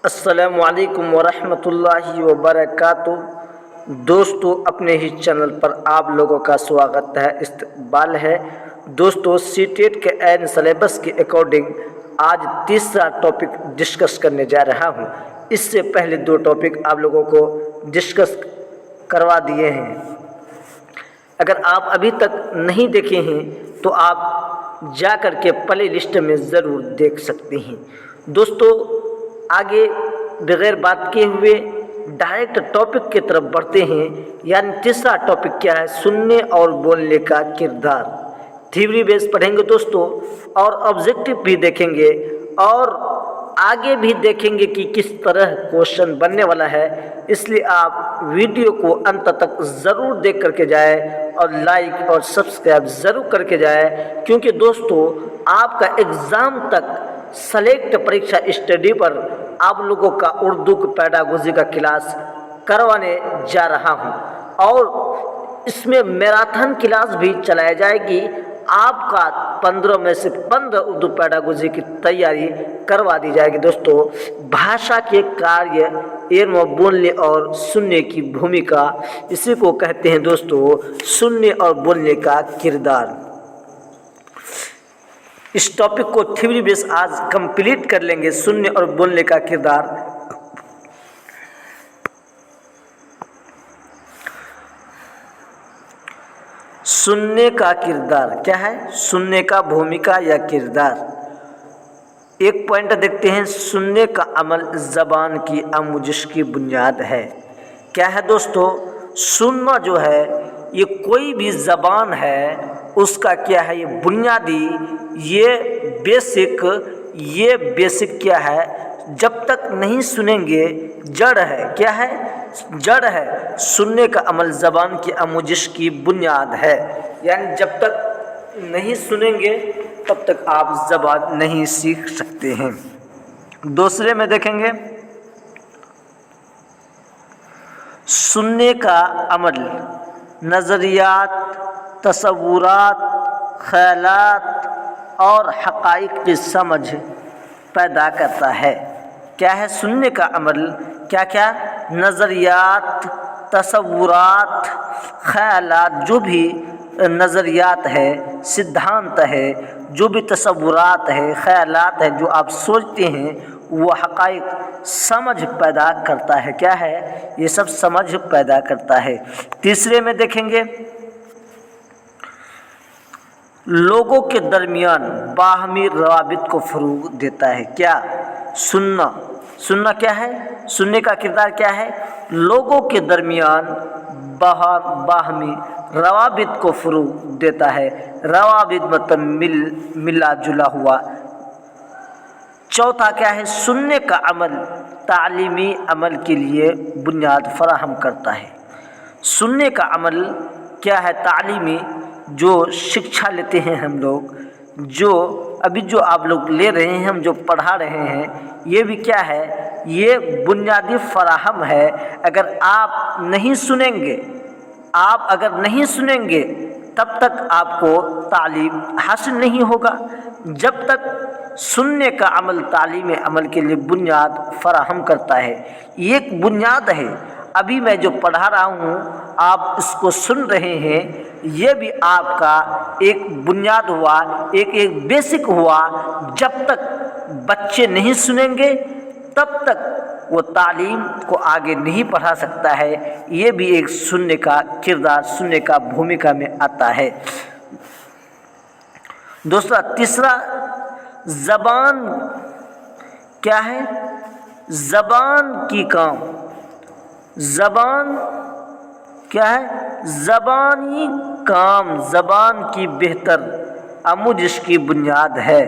السلام علیکم ورحمۃ اللہ وبرکاتہ۔ دوستو، اپنے ہی چینل پر آپ لوگوں کا سواگت ہے، استقبال ہے۔ دوستو، سی ٹیٹ کے عین سلیبس کے اکارڈنگ آج تیسرا ٹاپک ڈسکس کرنے جا رہا ہوں۔ اس سے پہلے دو ٹاپک آپ لوگوں کو ڈسکس کروا دیے ہیں۔ اگر آپ ابھی تک نہیں دیکھے ہیں تو آپ جا کر کے پلے لسٹ میں ضرور دیکھ سکتے ہیں۔ دوستو، آگے بغیر بات کیے ہوئے ڈائریکٹ ٹاپک کی طرف بڑھتے ہیں، یعنی تیسرا ٹاپک کیا ہے؟ سننے اور بولنے کا کردار۔ تھیوری بیس پڑھیں گے دوستو، اور آبجیکٹو بھی دیکھیں گے، اور آگے بھی دیکھیں گے کہ کس طرح کوشچن بننے والا ہے۔ اس لیے آپ ویڈیو کو انت تک ضرور دیکھ کر کے جائیں اور لائک اور سبسکرائب ضرور کر کے جائیں، کیونکہ دوستو آپ کا ایگزام تک سلیکٹ پریکشا اسٹڈی پر آپ لوگوں کا اردو پیڈاگوجی کا کلاس کروانے جا رہا ہوں، اور اس میں میراتھن کلاس بھی چلائی جائے گی۔ آپ کا 15 میں سے 15 اردو پیڈاگوجی کی تیاری کروا دی جائے گی۔ دوستو، بھاشا کے کاریہ، علم، بولنے اور سننے کی بھومکا، اسی کو کہتے ہیں دوستو سننے اور بولنے کا کردار۔ اس ٹاپک کو تھیوری بیس آج کمپلیٹ کر لیں گے، سننے اور بولنے کا کردار۔ سننے کا کردار کیا ہے؟ سننے کا بھومکا یا کردار۔ ایک پوائنٹ دیکھتے ہیں، سننے کا عمل زبان کی آموزش کی بنیاد ہے۔ کیا ہے دوستو؟ سننا جو ہے یہ کوئی بھی زبان ہے اس کا کیا ہے؟ یہ بنیادی، یہ بیسک کیا ہے؟ جب تک نہیں سنیں گے جڑ ہے۔ کیا ہے؟ جڑ ہے۔ سننے کا عمل زبان کی آموزش کی بنیاد ہے، یعنی جب تک نہیں سنیں گے تب تک آپ زبان نہیں سیکھ سکتے ہیں۔ دوسرے میں دیکھیں گے، سننے کا عمل نظریات، تصورات، خیالات اور حقائق کی سمجھ پیدا کرتا ہے۔ کیا ہے سننے کا عمل؟ کیا نظریات، تصورات، خیالات، جو بھی نظریات ہے، سدھانت ہے، جو بھی تصورات ہے، خیالات ہے، جو آپ سوچتے ہیں وہ حقائق سمجھ پیدا کرتا ہے۔ کیا ہے؟ یہ سب سمجھ پیدا کرتا ہے۔ تیسرے میں دیکھیں گے، لوگوں کے درمیان باہمی روابط کو فروغ دیتا ہے۔ کیا؟ سننا کیا ہے؟ سننے کا کردار کیا ہے؟ لوگوں کے درمیان باہمی روابط کو فروغ دیتا ہے۔ روابط مطلب ملا جلا ہوا۔ چوتھا کیا ہے؟ سننے کا عمل تعلیمی عمل کے لیے بنیاد فراہم کرتا ہے۔ سننے کا عمل کیا ہے؟ تعلیمی، جو شکشا لیتے ہیں ہم لوگ، جو آپ لوگ لے رہے ہیں، ہم جو پڑھا رہے ہیں، یہ بھی کیا ہے؟ یہ بنیادی فراہم ہے۔ اگر آپ نہیں سنیں گے تب تک آپ کو تعلیم حاصل نہیں ہوگا۔ جب تک سننے کا عمل تعلیم عمل کے لیے بنیاد فراہم کرتا ہے، یہ ایک بنیاد ہے۔ ابھی میں جو پڑھا رہا ہوں آپ اس کو سن رہے ہیں، یہ بھی آپ کا ایک بنیاد ہوا، ایک بیسک ہوا۔ جب تک بچے نہیں سنیں گے تب تک وہ تعلیم کو آگے نہیں پڑھا سکتا ہے۔ یہ بھی ایک سننے کا کردار، سننے کا بھومکا میں آتا ہے۔ تیسرا زبان کیا ہے؟ زبان کی کام۔ زبان کیا ہے؟ زبانی کام زبان کی بہتر آموزش کی بنیاد ہے۔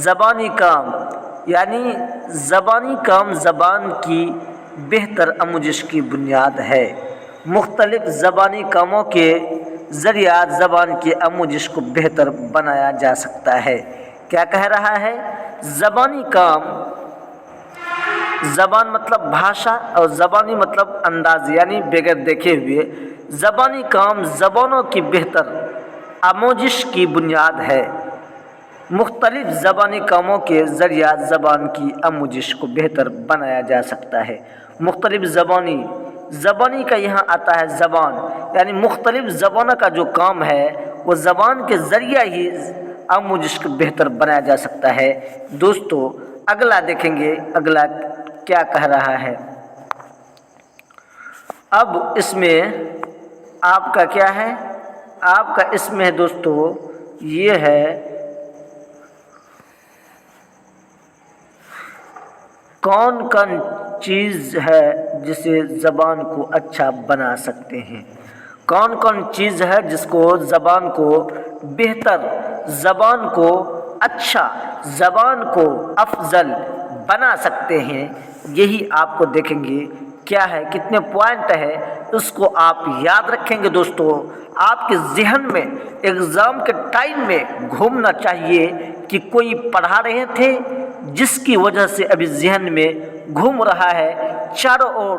زبانی کام یعنی زبانی کام زبان کی بہتر آموزش کی بنیاد ہے۔ مختلف زبانی کاموں کے ذریعہ زبان کی آموزش کو بہتر بنایا جا سکتا ہے۔ کیا کہہ رہا ہے؟ زبانی کام، زبان مطلب بھاشا اور زبانی مطلب انداز، یعنی بغیر دیکھے ہوئے۔ زبانی کام زبانوں کی بہتر آموزش کی بنیاد ہے۔ مختلف زبانی کاموں کے ذریعہ زبان کی آموزش کو بہتر بنایا جا سکتا ہے۔ مختلف زبانی کا یہاں آتا ہے زبان، یعنی مختلف زبانوں کا جو کام ہے وہ زبان کے ذریعہ ہی آموزش کو بہتر بنایا جا سکتا ہے۔ دوستو اگلا دیکھیں گے، اگلا کیا کہہ رہا ہے۔ اب اس میں آپ کا کیا ہے، آپ کا اس میں دوستو یہ ہے کون کون چیز ہے جسے زبان کو اچھا بنا سکتے ہیں، کون کون چیز ہے جس کو زبان کو بہتر، زبان کو اچھا، زبان کو افضل بنا سکتے ہیں، یہی آپ کو دیکھیں گے کیا ہے، کتنے پوائنٹ ہے اس کو آپ یاد رکھیں گے۔ دوستو آپ کے ذہن میں ایگزام کے ٹائم میں گھومنا چاہیے کہ کوئی پڑھا رہے تھے جس کی وجہ سے ابھی ذہن میں گھوم رہا ہے، چاروں اور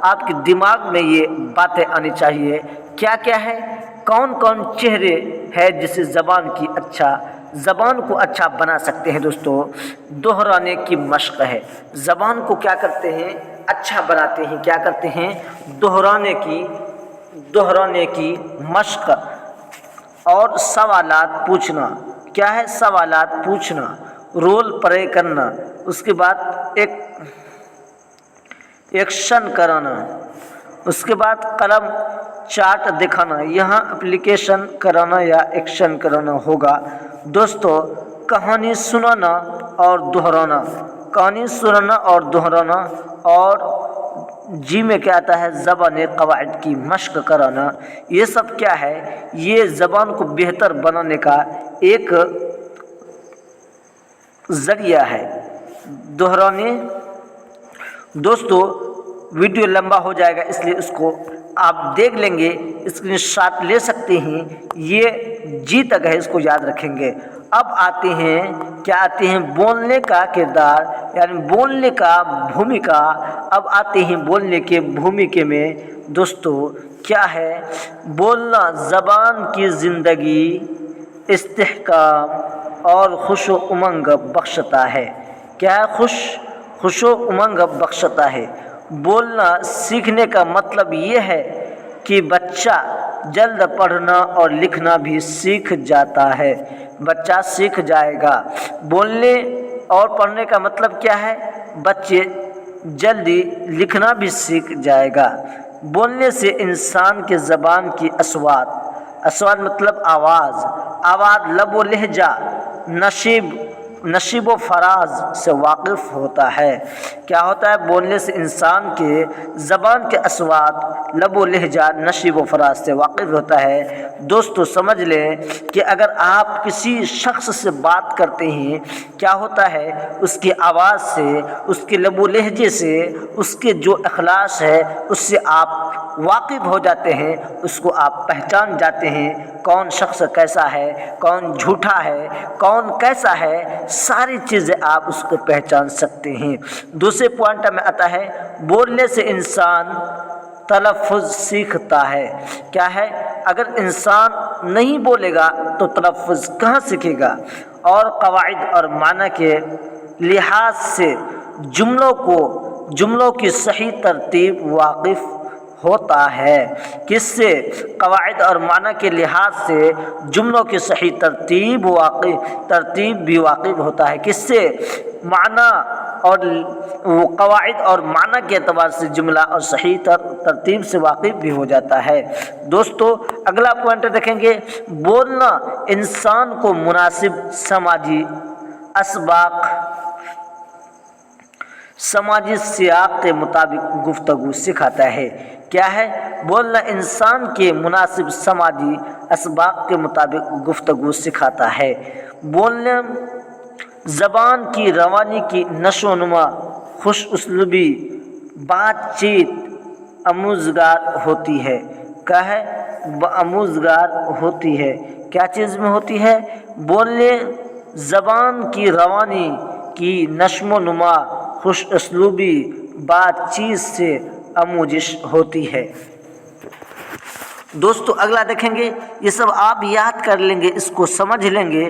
آپ کے دماغ میں یہ باتیں آنی چاہیے۔ کیا کیا ہے، کون کون چہرے ہیں جسے زبان کو اچھا بنا سکتے ہیں۔ دوستو دہرانے کی مشق ہے، زبان کو کیا کرتے ہیں، اچھا بناتے ہیں، کیا کرتے ہیں، دہرانے کی مشق اور سوالات پوچھنا۔ کیا ہے، سوالات پوچھنا، رول پلے کرنا، اس کے بعد ایکشن کرانا، اس کے بعد قلم چارٹ دکھانا، یہاں اپلیکیشن کرانا یا ایکشن کرانا ہوگا۔ دوستو کہانی سنانا اور دہرانا، کہانی سنانا اور دہرانا، اور جی میں کیا آتا ہے، زبان قواعد کی مشق کرانا، یہ سب کیا ہے، یہ زبان کو بہتر بنانے کا ایک ذریعہ ہے۔ دہرانے دوستو ویڈیو لمبا ہو جائے گا اس لیے اس کو آپ دیکھ لیں گے، اسکرین شاٹ لے سکتے ہیں، یہ جی تک ہے، اس کو یاد رکھیں گے۔ اب آتے ہیں، کیا آتے ہیں، بولنے کا کردار، یعنی بولنے کا بھومکا۔ اب آتے ہیں بولنے کے بھومکے میں دوستو کیا ہے، بولنا زبان کی زندگی، استحکام اور خوش و امنگ بخشتا ہے۔ کیا ہے، خوش و امنگ بخشتا ہے۔ بولنا سیکھنے کا مطلب یہ ہے کہ بچہ جلد پڑھنا اور لکھنا بھی سیکھ جاتا ہے، بچہ سیکھ جائے گا۔ بولنے اور پڑھنے کا مطلب کیا ہے، بچے جلدی لکھنا بھی سیکھ جائے گا۔ بولنے سے انسان کے زبان کی اصوات مطلب آواز، لب و لہجہ، نشیب و فراز سے واقف ہوتا ہے۔ کیا ہوتا ہے، بولنے سے انسان کے زبان کے اصوات، لب و لہجہ، نشیب و فراز سے واقف ہوتا ہے۔ دوستو سمجھ لیں کہ اگر آپ کسی شخص سے بات کرتے ہیں، کیا ہوتا ہے، اس کی آواز سے، اس کے لب و لہجے سے، اس کے جو اخلاق ہے اس سے آپ واقف ہو جاتے ہیں، اس کو آپ پہچان جاتے ہیں، کون شخص کیسا ہے، کون جھوٹا ہے، کون کیسا ہے، ساری چیزیں آپ اس کو پہچان سکتے ہیں۔ دوسرے پوائنٹ میں آتا ہے، بولنے سے انسان تلفظ سیکھتا ہے۔ کیا ہے، اگر انسان نہیں بولے گا تو تلفظ کہاں سیکھے گا؟ اور قواعد اور معنی کے لحاظ سے جملوں کی صحیح ترتیب واقف ہوتا ہے۔ کس سے؟ قواعد اور معنی کے لحاظ سے جملوں کی صحیح ترتیب بھی واقف ہوتا ہے۔ کس سے؟ معنی اور قواعد اور معنی کے اعتبار سے جملہ اور صحیح ترتیب سے واقف بھی ہو جاتا ہے۔ دوستو اگلا پوائنٹ دیکھیں گے، بولنا انسان کو مناسب سماجی سیاق کے مطابق گفتگو سکھاتا ہے۔ کیا ہے، بولنا انسان کے مناسب سماجی اسباق کے مطابق گفتگو سکھاتا ہے۔ بولنا زبان کی روانی کی نشو و نما، خوش اسلوبی، بات چیت آموزگار ہوتی ہے۔ کیا ہے، آموزگار ہوتی ہے۔ کیا چیز میں ہوتی ہے؟ بولنے زبان کی روانی کی نشو و نما، خوش اسلوبی، بات چیت سے آموزش ہوتی ہے۔ دوستو اگلا دیکھیں گے، یہ سب آپ یاد کر لیں گے، اس کو سمجھ لیں گے،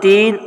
3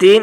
3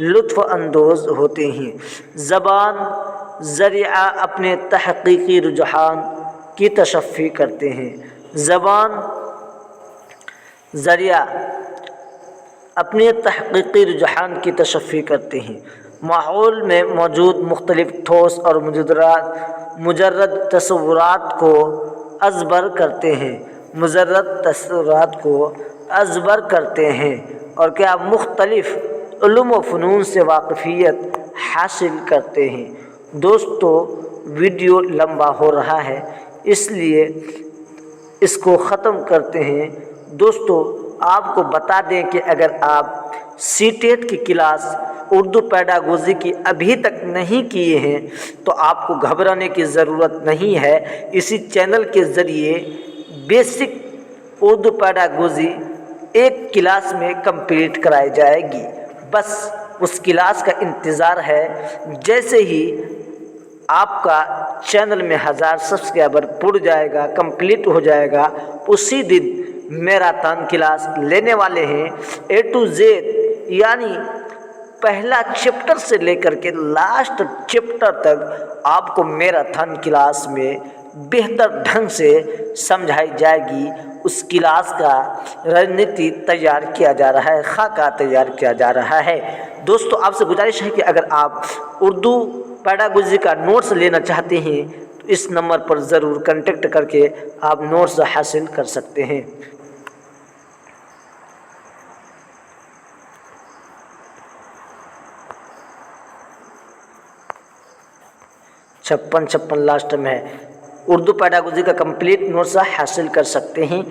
لطف اندوز ہوتے ہیں۔ زبان ذریعہ اپنے تحقیقی رجحان کی تشفی کرتے ہیں۔ زبان ذریعہ اپنے تحقیقی رجحان کی تشفی کرتے ہیں، ماحول میں موجود مختلف ٹھوس اور مجرد تصورات کو ازبر کرتے ہیں، اور کیا مختلف علوم و فنون سے واقفیت حاصل کرتے ہیں۔ دوستو ویڈیو لمبا ہو رہا ہے اس لیے اس کو ختم کرتے ہیں۔ دوستو آپ کو بتا دیں کہ اگر آپ سی ٹیٹ کی کلاس اردو پیڈاگوجی کی ابھی تک نہیں کیے ہیں تو آپ کو گھبرانے کی ضرورت نہیں ہے۔ اسی چینل کے ذریعے بیسک اردو پیڈاگوجی ایک کلاس میں کمپلیٹ کرائی جائے گی، بس اس کلاس کا انتظار ہے۔ جیسے ہی آپ کا چینل میں 1000 سبسکرائبر پڑ جائے گا، کمپلیٹ ہو جائے گا، اسی دن میراتھن کلاس لینے والے ہیں۔ A to Z یعنی پہلا چیپٹر سے لے کر کے لاسٹ چیپٹر تک آپ کو میراتھن کلاس میں بہتر ڈھنگ سے سمجھائی جائے گی۔ اس کلاس کا رننیتی تیار کیا جا رہا ہے، خاکہ تیار کیا جا رہا ہے۔ دوستو آپ سے گزارش ہے کہ اگر آپ اردو پیڈاگوجی کا نوٹس لینا چاہتے ہیں تو اس نمبر پر ضرور کانٹیکٹ کر کے آپ نوٹس حاصل کر سکتے ہیں۔ 56 لاسٹ میں ہے۔ اردو پیڈاگوجی کا کمپلیٹ نوٹس حاصل کر سکتے ہیں۔